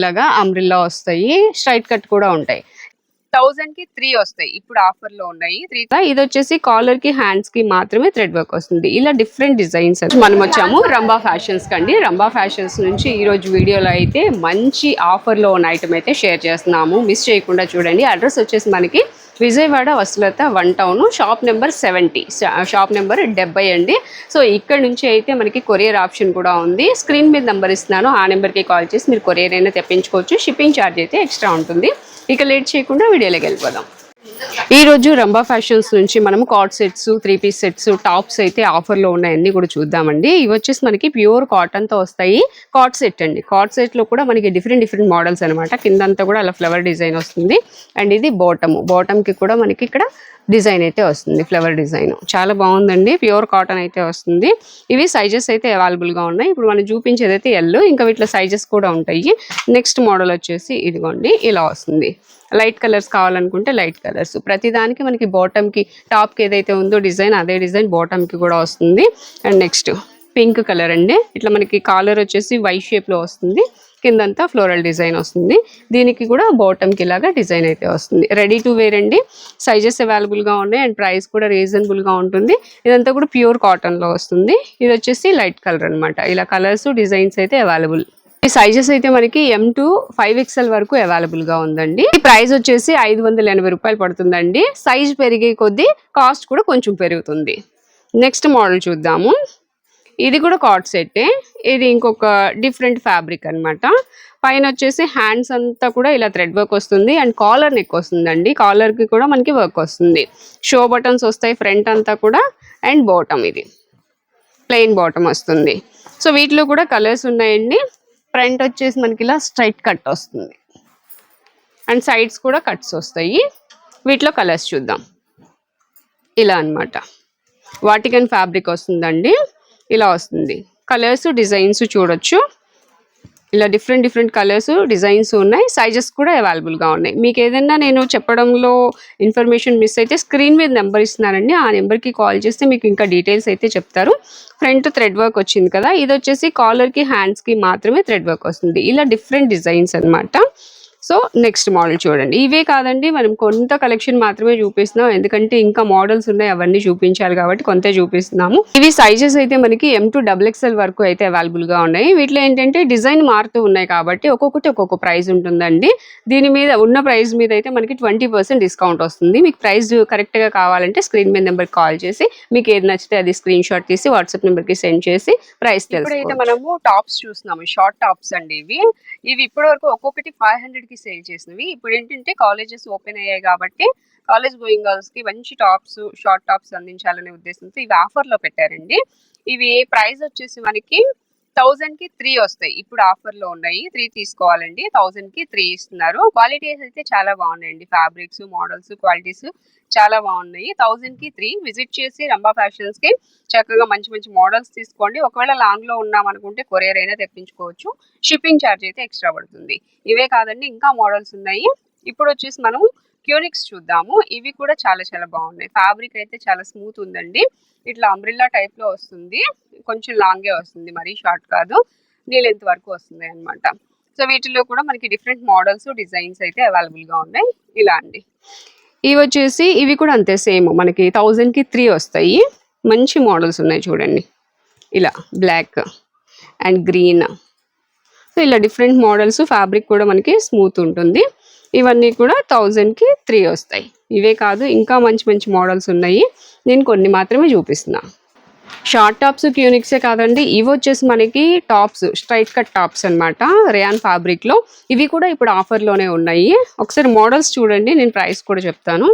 ఇలాగా అంబ్రిల్లా వస్తాయి, straight cut కూడా ఉంటాయి. 1000 కి 3 వస్తాయి. ఇప్పుడు ఆఫర్ లో ఉన్నాయి 3. ఇది వచ్చేసి కాలర్ కి హ్యాండ్స్ కి మాత్రమే థ్రెడ్ వర్క్ వస్తుంది. ఇలా డిఫరెంట్ డిజైన్స్. మనం వచ్చాము రంభా ఫ్యాషన్స్ కండి. రంభా ఫ్యాషన్స్ నుంచి ఈ రోజు వీడియోలో అయితే మంచి ఆఫర్ లో ఉన్న ఐటమ్ అయితే షేర్ చేస్తున్నాము. మిస్ చేయకుండా చూడండి. అడ్రస్ వచ్చేసి మనకి విజయవాడ వసులత 1 town, shop number 70, shop number 70 అండి. సో ఇక్కడ నుంచి అయితే మనకి కొరియర్ ఆప్షన్ కూడా ఉంది. స్క్రీన్ మీద నెంబర్ ఇస్తున్నాను, ఆ నెంబర్కి కాల్ చేసి మీరు కొరియర్ అయినా తెప్పించుకోవచ్చు. షిప్పింగ్ ఛార్జ్ అయితే ఎక్స్ట్రా ఉంటుంది. ఇక లేట్ చేయకుండా వీడియోలోకి వెళ్ళిపోదాం. ఈ రోజు రంభా ఫ్యాషన్స్ నుంచి మనం card sets, 3 piece sets, tops అయితే ఆఫర్లో ఉన్నాయన్నీ కూడా చూద్దామండి. ఇవి వచ్చేసి మనకి ప్యూర్ కాటన్తో వస్తాయి. కార్డ్ సెట్ అండి. కార్డ్ సెట్లో కూడా మనకి డిఫరెంట్ మోడల్స్ అనమాట. కిందంతా కూడా అలా ఫ్లవర్ డిజైన్ వస్తుంది. అండ్ ఇది బాటమ్కి కూడా మనకి ఇక్కడ డిజైన్ అయితే వస్తుంది, ఫ్లవర్ డిజైన్ చాలా బాగుందండి. ప్యూర్ కాటన్ అయితే వస్తుంది. ఇవి సైజెస్ అయితే అవైలబుల్గా ఉన్నాయి. ఇప్పుడు మనం చూపించేది అయితే ఎల్, ఇంకా వీటిలో సైజెస్ కూడా ఉంటాయి. నెక్స్ట్ మోడల్ వచ్చేసి ఇదిగోండి ఇలా వస్తుంది. లైట్ కలర్స్ కావాలనుకుంటే లైట్ కలర్స్. ప్రతిదానికి మనకి బాటమ్కి, టాప్కి ఏదైతే ఉందో డిజైన్ అదే డిజైన్ బాటమ్కి కూడా వస్తుంది. అండ్ నెక్స్ట్ పింక్ కలర్ అండి. ఇట్లా మనకి కాలర్ వచ్చేసి వై షేప్లో వస్తుంది, కిందంతా ఫ్లోరల్ డిజైన్ వస్తుంది. దీనికి కూడా బాటమ్కి ఇలాగా డిజైన్ అయితే వస్తుంది. రెడీ టు వేర్ అండి. సైజెస్ అవైలబుల్గా ఉన్నాయి అండ్ ప్రైస్ కూడా రీజనబుల్గా ఉంటుంది. ఇదంతా కూడా ప్యూర్ కాటన్లో వస్తుంది. ఇది వచ్చేసి లైట్ కలర్ అనమాట. ఇలా కలర్స్ డిజైన్స్ అయితే అవైలబుల్. ఈ సైజెస్ అయితే మనకి M to 5XL వరకు అవైలబుల్ గా ఉందండి. ఈ ప్రైస్ వచ్చేసి 580 రూపాయలు పడుతుందండి. సైజ్ పెరిగే కొద్దీ కాస్ట్ కూడా కొంచెం పెరుగుతుంది. నెక్స్ట్ మోడల్ చూద్దాము. ఇది కూడా కార్డ్ సెట్టే. ఇది ఇంకొక డిఫరెంట్ ఫ్యాబ్రిక్ అనమాట. పైన వచ్చేసి హ్యాండ్స్ అంతా కూడా ఇలా థ్రెడ్ వర్క్ వస్తుంది అండ్ కాలర్ నెక్ వస్తుందండి. కాలర్ కి కూడా మనకి వర్క్ వస్తుంది. షో బటన్స్ వస్తాయి ఫ్రంట్ అంతా కూడా. అండ్ బాటమ్ ఇది ప్లెయిన్ బాటమ్ వస్తుంది. సో వీటిలో కూడా కలర్స్ ఉన్నాయండి. ఫ్రంట్ వచ్చేసి మనకి ఇలా స్ట్రైట్ కట్ వస్తుంది అండ్ సైడ్స్ కూడా కట్స్ వస్తాయి. వీటిలో కలర్స్ చూద్దాం. ఇలా అనమాట. వాటికన్ ఫ్యాబ్రిక్ వస్తుందండి. ఇలా వస్తుంది. కలర్స్ డిజైన్స్ చూడొచ్చు. ఇలా డిఫరెంట్ కలర్స్ డిజైన్స్ ఉన్నాయి. సైజెస్ కూడా అవైలబుల్గా ఉన్నాయి. మీకు ఏదైనా నేను చెప్పడంలో ఇన్ఫర్మేషన్ మిస్ అయితే స్క్రీన్ మీద నెంబర్ ఇస్తున్నానండి. ఆ నెంబర్కి కాల్ చేస్తే మీకు ఇంకా డీటెయిల్స్ అయితే చెప్తారు. ఫ్రంట్ థ్రెడ్ వర్క్ వచ్చింది కదా, ఇది వచ్చేసి కాలర్కి హ్యాండ్స్కి మాత్రమే థ్రెడ్ వర్క్ వస్తుంది. ఇలా డిఫరెంట్ డిజైన్స్ అనమాట. సో నెక్స్ట్ మోడల్ చూడండి. ఇవే కాదండి, మనం కొంత కలెక్షన్ మాత్రమే చూపిస్తున్నాం. ఎందుకంటే ఇంకా మోడల్స్ ఉన్నాయి, అవన్నీ చూపించాలి కాబట్టి కొంత చూపిస్తున్నాము. ఇవి సైజెస్ అయితే మనకి M to XXL వరకు అయితే అవైలబుల్ గా ఉన్నాయి. వీటిలో ఏంటంటే డిజైన్ మారుతూ ఉన్నాయి కాబట్టి ఒక్కొక్కటి ఒక్కొక్క ప్రైస్ ఉంటుందండి. దీని మీద ఉన్న ప్రైస్ మీద అయితే మనకి 20% డిస్కౌంట్ వస్తుంది. మీకు ప్రైస్ కరెక్ట్ గా కావాలంటే స్క్రీన్ మీద నెంబర్ కాల్ చేసి మీకు ఏది నచ్చితే అది స్క్రీన్ షాట్ తీసి వాట్సాప్ నెంబర్ కి సెండ్ చేసి ప్రైస్ తెలుసుకోవచ్చు. ఇప్పుడైతే మనము టాప్స్ చూస్తున్నాము, షార్ట్ టాప్స్ అండి. ఇవి ఇప్పటి వరకు ఒక్కొక్కటి 500 కి సేల్ చేసినవి. ఇప్పుడు ఏంటంటే కాలేజెస్ ఓపెన్ అయ్యాయి కాబట్టి కాలేజ్ గోయింగ్ గర్ల్స్ కి మంచి టాప్స్, షార్ట్ టాప్స్ అందించాలనే ఉద్దేశంతో ఇవి ఆఫర్ లో పెట్టారండి. ఇవి ప్రైస్ వచ్చేసి మనకి 1000 కి 3 వస్తాయి. ఇప్పుడు ఆఫర్ లో ఉన్నాయి. 3 తీసుకోవాలండి. 1000 కి 3 ఇస్తున్నారు. క్వాలిటీస్ అయితే చాలా బాగున్నాయండి. ఫ్యాబ్రిక్స్, మోడల్స్, క్వాలిటీస్ చాలా బాగున్నాయి. 1000 కి 3 విజిట్ చేసి రంభా ఫ్యాషన్స్ కి చక్కగా మంచి మోడల్స్ తీసుకోండి. ఒకవేళ లాంగ్ లో ఉన్నాం అనుకుంటే కొరియర్ అయినా తెప్పించుకోవచ్చు. షిప్పింగ్ ఛార్జ్ అయితే ఎక్స్ట్రా పడుతుంది. ఇవే కాదండి, ఇంకా మోడల్స్ ఉన్నాయి. ఇప్పుడు వచ్చేసి మనం క్యూనిక్స్ చూద్దాము. ఇవి కూడా చాలా బాగున్నాయి. ఫ్యాబ్రిక్ అయితే చాలా స్మూత్ ఉందండి. ఇట్లా అంబ్రిల్లా టైప్ లో వస్తుంది. కొంచెం లాంగే వస్తుంది, మరీ షార్ట్ కాదు. నీ లెంత్ వరకు వస్తుంది అనమాట. సో వీటిలో కూడా మనకి డిఫరెంట్ మోడల్స్, డిజైన్స్ అయితే అవైలబుల్ గా ఉన్నాయి. ఇలా అండి. ఇవి వచ్చేసి ఇవి కూడా అంతే సేమ్. మనకి 1000 కి 3 వస్తాయి. మంచి మోడల్స్ ఉన్నాయి చూడండి. ఇలా బ్లాక్ అండ్ గ్రీన్. సో ఇలా డిఫరెంట్ మోడల్స్. ఫ్యాబ్రిక్ కూడా మనకి స్మూత్ ఉంటుంది. ఇవన్నీ కూడా 1000 కి 3 వస్తాయి. ఇవే కాదు, ఇంకా మంచి మోడల్స్ ఉన్నాయి. నేను కొన్ని మాత్రమే చూపిస్తున్నా. షార్ట్ టాప్స్, క్యూనిక్సే కాదండి, ఇవి వచ్చేసి మనకి టాప్స్, స్ట్రైట్ కట్ టాప్స్ అనమాట. రేయాన్ ఫ్యాబ్రిక్ లో. ఇవి కూడా ఇప్పుడు ఆఫర్లోనే ఉన్నాయి. ఒకసారి మోడల్స్ చూడండి, నేను ప్రైస్ కూడా చెప్తాను.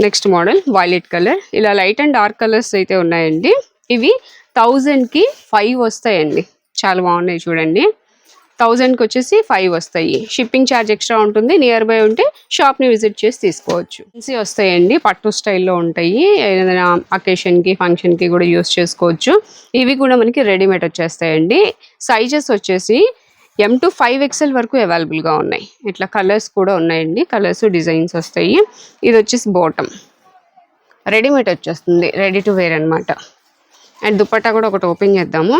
Next model violet colour. ఇలా లైట్ అండ్ డార్క్ కలర్స్ అయితే ఉన్నాయండి. ఇవి 1000 కి 5 వస్తాయండి. చాలా బాగున్నాయి చూడండి. 1000కి వచ్చేసి 5 వస్తాయి. షిప్పింగ్ ఛార్జ్ ఎక్స్ట్రా ఉంటుంది. నియర్ బై ఉంటే షాప్ని విజిట్ చేసి తీసుకోవచ్చు. ఫ్యాన్సీ వస్తాయండి, పట్టు స్టైల్లో ఉంటాయి. ఏదైనా అకేషన్కి, ఫంక్షన్కి కూడా యూస్ చేసుకోవచ్చు. ఇవి కూడా మనకి రెడీమేడ్ వచ్చేస్తాయండి. సైజెస్ వచ్చేసి M to 5XL వరకు అవైలబుల్గా ఉన్నాయి. ఇట్లా కలర్స్ కూడా ఉన్నాయండి. కలర్స్, డిజైన్స్ వస్తాయి. ఇది వచ్చేసి బాటమ్ రెడీమేడ్ వచ్చేస్తుంది, రెడీ టు వేర్ అనమాట. అండ్ దుపట్టా కూడా ఒకటి ఓపెన్ చేద్దాము.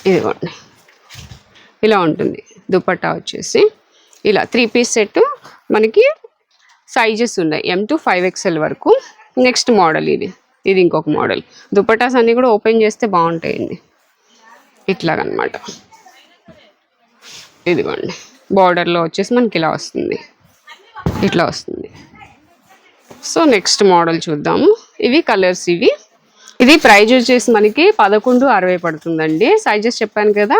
ఇదిగోండి, ఇలా ఉంటుంది. దుపట్టా వచ్చేసి ఇలా 3 పీస్ సెట్ మనకి సైజెస్ ఉన్నాయి M to 5XL వరకు. నెక్స్ట్ మోడల్ ఇది ఇంకొక మోడల్. దుపట్టాస్ అన్నీ కూడా ఓపెన్ చేస్తే బాగుంటాయండి ఇట్లాగనమాట. ఇదిగోండి బార్డర్లో వచ్చేసి మనకి ఇలా వస్తుంది, ఇట్లా వస్తుంది. సో నెక్స్ట్ మోడల్ చూద్దాము. ఇవి కలర్స్. ఇది ప్రైజ్ వచ్చేసి మనకి 1160 పడుతుందండి. సైజెస్ చెప్పాను కదా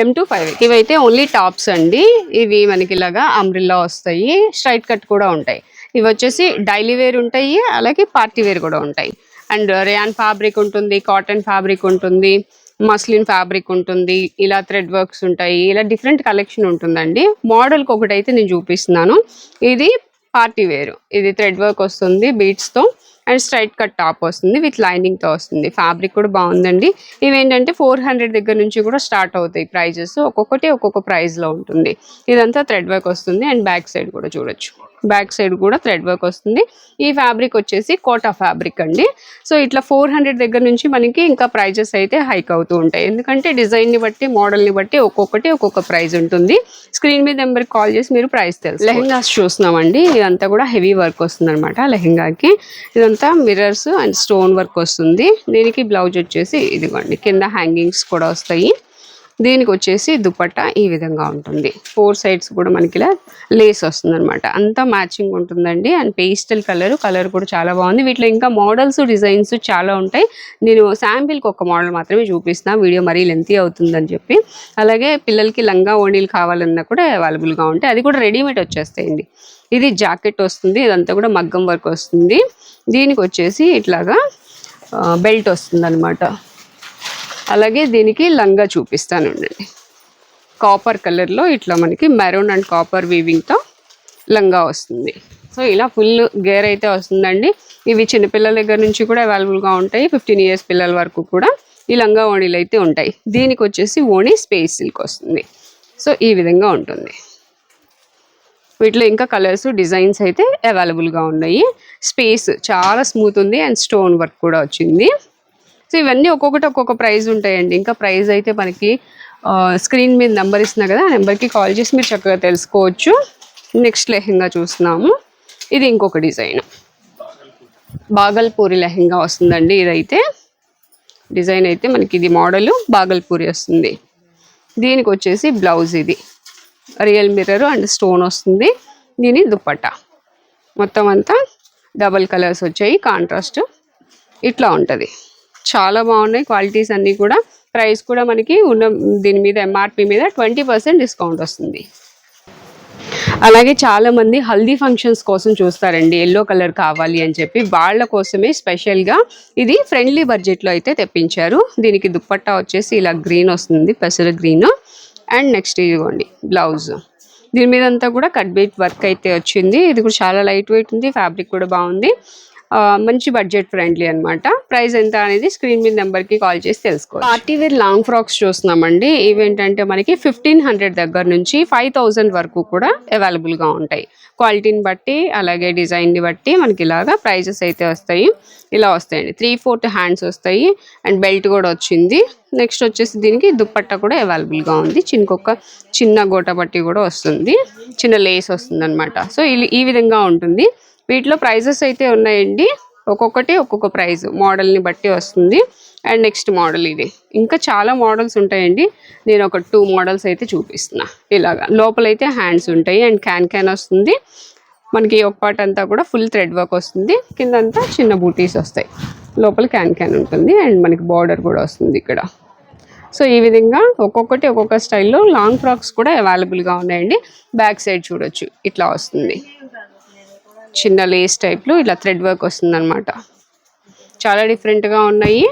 M to 5. ఇవైతే ఓన్లీ టాప్స్ అండి. ఇవి మనకి ఇలాగా అంబ్రిల్లా వస్తాయి, స్ట్రైట్ కట్ కూడా ఉంటాయి. ఇవి వచ్చేసి డైలీ వేర్ ఉంటాయి, అలాగే పార్టీ వేర్ కూడా ఉంటాయి. అండ్ రేయాన్ ఫ్యాబ్రిక్ ఉంటుంది, కాటన్ ఫ్యాబ్రిక్ ఉంటుంది, మస్లిన్ ఫ్యాబ్రిక్ ఉంటుంది, ఇలా థ్రెడ్ వర్క్స్ ఉంటాయి, ఇలా డిఫరెంట్ కలెక్షన్ ఉంటుందండి. మోడల్కి ఒకటైతే నేను చూపిస్తున్నాను. ఇది పార్టీ వేర్. ఇది థ్రెడ్ వర్క్ వస్తుంది బీడ్స్తో, అండ్ స్ట్రైట్ కట్ టాప్ వస్తుంది విత్ లైనింగ్తో వస్తుంది. ఫ్యాబ్రిక్ కూడా బాగుందండి. ఇవేంటంటే 400 దగ్గర నుంచి కూడా స్టార్ట్ అవుతాయి ప్రైజెస్. ఒక్కొక్కటి ఒక్కొక్క ప్రైస్లో ఉంటుంది. ఇదంతా థ్రెడ్ వర్క్ వస్తుంది. అండ్ బ్యాక్ సైడ్ కూడా చూడొచ్చు, బ్యాక్ సైడ్ కూడా థ్రెడ్ వర్క్ వస్తుంది. ఈ ఫ్యాబ్రిక్ వచ్చేసి కోటా ఫ్యాబ్రిక్ అండి. సో ఇట్లా 400 దగ్గర నుంచి మనకి ఇంకా ప్రైజెస్ అయితే హైక్ అవుతూ ఉంటాయి. ఎందుకంటే డిజైన్ని బట్టి, మోడల్ని బట్టి ఒక్కొక్కటి ఒక్కొక్క ప్రైస్ ఉంటుంది. స్క్రీన్ మీద నెంబర్కి కాల్ చేసి మీరు ప్రైస్ తెలుసు. లెహెంగాస్ చూస్తున్నామండి. ఇదంతా కూడా హెవీ వర్క్ వస్తుంది అనమాట లెహెంగాకి. ఇదంతా మిర్రర్స్ అండ్ స్టోన్ వర్క్ వస్తుంది. దీనికి బ్లౌజ్ వచ్చేసి ఇదిగోండి, కింద హ్యాంగింగ్స్ కూడా వస్తాయి. దీనికి వచ్చేసి దుపట్టా ఈ విధంగా ఉంటుంది. 4 సైడ్స్ కూడా మనకి ఇలా లేస్ వస్తుంది అనమాట. అంతా మ్యాచింగ్ ఉంటుందండి. అండ్ పేస్టల్ కలర్ కూడా చాలా బాగుంది. వీటిలో ఇంకా మోడల్స్, డిజైన్స్ చాలా ఉంటాయి. నేను శాంపిల్కి ఒక మోడల్ మాత్రమే చూపిస్తున్నాను, వీడియో మరీ లెంతీ అవుతుందని చెప్పి. అలాగే పిల్లలకి లంగా ఓణీలు కావాలన్నా కూడా అవైలబుల్గా ఉంటాయి. అది కూడా రెడీమేడ్ వచ్చేస్తాయండి. ఇది జాకెట్ వస్తుంది. ఇదంతా కూడా మగ్గం వర్క్ వస్తుంది. దీనికి వచ్చేసి ఇట్లాగా బెల్ట్ వస్తుంది అనమాట. అలాగే దీనికి లంగా చూపిస్తాను ఉండండి. కాపర్ కలర్లో ఇట్లా మనకి మెరూన్ అండ్ కాపర్ వీవింగ్తో లంగా వస్తుంది. సో ఇలా ఫుల్ గేర్ అయితే వస్తుందండి. ఇవి చిన్నపిల్లల దగ్గర నుంచి కూడా అవైలబుల్గా ఉంటాయి. 15 ఇయర్స్ పిల్లల వరకు కూడా ఈ లంగా ఓణీలు అయితే ఉంటాయి. దీనికి వచ్చేసి ఓణీ స్పేస్ సిల్క్ వస్తుంది. సో ఈ విధంగా ఉంటుంది. వీటిలో ఇంకా కలర్స్, డిజైన్స్ అయితే అవైలబుల్గా ఉన్నాయి. స్పేస్ చాలా స్మూత్ ఉంది అండ్ స్టోన్ వర్క్ కూడా వచ్చింది. సో ఇవన్నీ ఒక్కొక్కటి ఒక్కొక్క ప్రైస్ ఉంటాయండి. ఇంకా ప్రైస్ అయితే మనకి స్క్రీన్ మీద నెంబర్ ఇస్తున్నా కదా, ఆ నెంబర్కి కాల్ చేసి మీరు చక్కగా తెలుసుకోవచ్చు. నెక్స్ట్ లెహెంగా చూస్తున్నాము. ఇది ఇంకొక డిజైన్, బాగల్పూరి లెహెంగా వస్తుందండి. ఇదైతే డిజైన్ అయితే మనకి ఇది మోడల్ బాగల్పూరి వస్తుంది. దీనికి వచ్చేసి బ్లౌజ్ ఇది రియల్ మిర్రర్ అండ్ స్టోన్ వస్తుంది. దీని దుపట్టా మొత్తం అంతా డబల్ కలర్స్ వచ్చాయి, కాంట్రాస్ట్ ఇట్లా ఉంటుంది. చాలా బాగున్నాయి క్వాలిటీస్ అన్నీ కూడా. ప్రైస్ కూడా మనకి ఉన్న దీని మీద MRP మీద 20% డిస్కౌంట్ వస్తుంది. అలాగే చాలా మంది హల్దీ ఫంక్షన్స్ కోసం చూస్తారండి, ఎల్లో కలర్ కావాలి అని చెప్పి. వాళ్ళ కోసమే స్పెషల్గా ఇది ఫ్రెండ్లీ బడ్జెట్లో అయితే తెప్పించారు. దీనికి దుపట్టా వచ్చేసి ఇలా గ్రీన్ వస్తుంది, పెసర గ్రీన్. అండ్ నెక్స్ట్ ఇదిగోండి బ్లౌజ్. దీని మీద అంతా కూడా కట్ బీట్ వర్క్ అయితే వచ్చింది. ఇది కూడా చాలా లైట్ వెయిట్ ఉంది, ఫ్యాబ్రిక్ కూడా బాగుంది. మంచి బడ్జెట్ ఫ్రెండ్లీ అనమాట. ప్రైస్ ఎంత అనేది స్క్రీన్ మీద నెంబర్కి కాల్ చేసి తెలుసుకోవాలి. పార్టీ వేర్ లాంగ్ ఫ్రాక్స్ చూస్తున్నామండి. ఇవేంటంటే మనకి 1500 దగ్గర నుంచి 5000 వరకు కూడా అవైలబుల్గా ఉంటాయి. క్వాలిటీని బట్టి అలాగే డిజైన్ని బట్టి మనకి ఇలాగా ప్రైజెస్ అయితే వస్తాయి. ఇలా వస్తాయండి. 3/4 హ్యాండ్స్ వస్తాయి అండ్ బెల్ట్ కూడా వచ్చింది. నెక్స్ట్ వచ్చేసి దీనికి దుపట్టా కూడా అవైలబుల్గా ఉంది. చిన్న గోట పట్టి కూడా వస్తుంది, చిన్న లేస్ వస్తుంది అనమాట. సో ఈ విధంగా ఉంటుంది. వీటిలో ప్రైజెస్ అయితే ఉన్నాయండి. ఒక్కొక్కటి ఒక్కొక్క ప్రైస్, మోడల్ని బట్టి వస్తుంది. అండ్ నెక్స్ట్ మోడల్ ఇది. ఇంకా చాలా మోడల్స్ ఉంటాయండి. నేను ఒక 2 మోడల్స్ అయితే చూపిస్తున్నా. ఇలాగా లోపలైతే హ్యాండ్స్ ఉంటాయి అండ్ క్యాన్ వస్తుంది. మనకి ఒక పార్ట్ అంతా కూడా ఫుల్ థ్రెడ్ వర్క్ వస్తుంది. కిందంతా చిన్న బూటీస్ వస్తాయి. లోపల క్యాన్ ఉంటుంది అండ్ మనకి బార్డర్ కూడా వస్తుంది ఇక్కడ. సో ఈ విధంగా ఒక్కొక్కటి ఒక్కొక్క స్టైల్లో లాంగ్ ఫ్రాక్స్ కూడా అవైలబుల్గా ఉన్నాయండి. బ్యాక్ సైడ్ చూడొచ్చు, ఇట్లా వస్తుంది. చిన్న లేస్ టైప్లో ఇట్లా థ్రెడ్ వర్క్ వస్తుంది అనమాట. చాలా డిఫరెంట్గా ఉన్నాయి.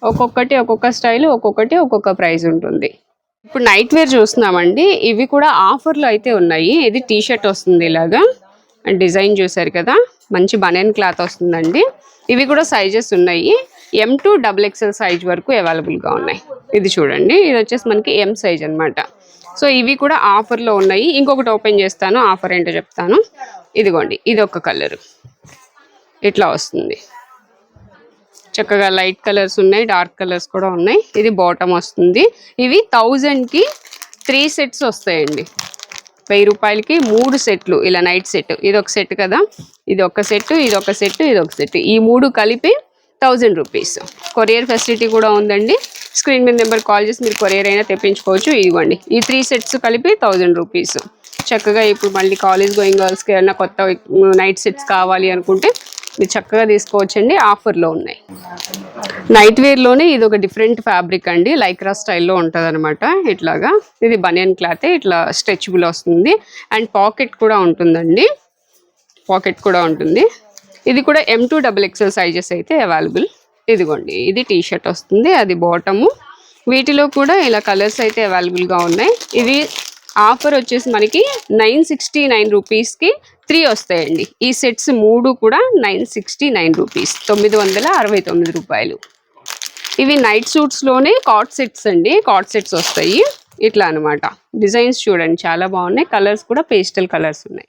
ఒక్కొక్కటి ఒక్కొక్క స్టైల్, ఒక్కొక్కటి ఒక్కొక్క ప్రైస్ ఉంటుంది. ఇప్పుడు నైట్ వేర్ చూస్తున్నామండి. ఇవి కూడా ఆఫర్లో అయితే ఉన్నాయి. ఇది టీ షర్ట్ వస్తుంది ఇలాగా. అండ్ డిజైన్ చూసారు కదా, మంచి బనియన్ క్లాత్ వస్తుందండి. ఇవి కూడా సైజెస్ ఉన్నాయి. M to XXL సైజ్ వరకు అవైలబుల్గా ఉన్నాయి. ఇది చూడండి, ఇది వచ్చేసి మనకి M సైజ్ అనమాట. సో ఇవి కూడా ఆఫర్లో ఉన్నాయి. ఇంకొకటి ఓపెన్ చేస్తాను, ఆఫర్ ఏంటో చెప్తాను. ఇదిగోండి, ఇది ఒక కలర్ ఇట్లా వస్తుంది. చక్కగా లైట్ కలర్స్ ఉన్నాయి, డార్క్ కలర్స్ కూడా ఉన్నాయి. ఇది బాటమ్ వస్తుంది. ఇవి 1000కి 3 సెట్స్ వస్తాయండి. 1000 రూపాయలకి 3 సెట్లు ఇలా నైట్ సెట్. ఇది ఒక సెట్ కదా, ఇది ఒక సెట్, ఇది ఒక సెట్, ఇది ఒక సెట్, ఈ 3 కలిపి 1000 రూపీస్. కొరియర్ ఫెసిలిటీ కూడా ఉందండి. స్క్రీన్ మీద నెంబర్ కాల్ చేసి మీరు కొరియర్ అయినా తెప్పించుకోవచ్చు. ఇదిగోండి ఈ 3 సెట్స్ కలిపి 1000 రూపీస్. చక్కగా ఇప్పుడు మళ్ళీ కాలేజ్ గోయింగ్ గర్ల్స్కి ఏమైనా కొత్త నైట్ సెట్స్ కావాలి అనుకుంటే మీరు చక్కగా తీసుకోవచ్చండి. ఆఫర్లో ఉన్నాయి. నైట్ వేర్లోనే ఇది ఒక డిఫరెంట్ ఫ్యాబ్రిక్ అండి. లైక్రా స్టైల్లో ఉంటుంది అనమాట. ఇట్లాగా ఇది బనియన్ క్లాత్, ఇట్లా స్ట్రెచబుల్ వస్తుంది అండ్ పాకెట్ కూడా ఉంటుందండి. పాకెట్ కూడా ఉంటుంది. ఇది కూడా M2 XXL సైజెస్ అయితే అవైలబుల్. ఇదిగోండి ఇది టీ షర్ట్ వస్తుంది, అది బాటము. వీటిలో కూడా ఇలా కలర్స్ అయితే అవైలబుల్గా ఉన్నాయి. ఇది ఆఫర్ వచ్చేసి మనకి 969 రూపీస్కి 3 వస్తాయండి. ఈ సెట్స్ 3 కూడా 969 రూపీస్, 969 రూపాయలు. ఇవి నైట్ సూట్స్లోనే కాట్ సెట్స్ అండి. కాట్ సెట్స్ వస్తాయి ఇట్లా అనమాట. డిజైన్స్ చూడండి చాలా బాగున్నాయి. కలర్స్ కూడా పేస్టల్ కలర్స్ ఉన్నాయి.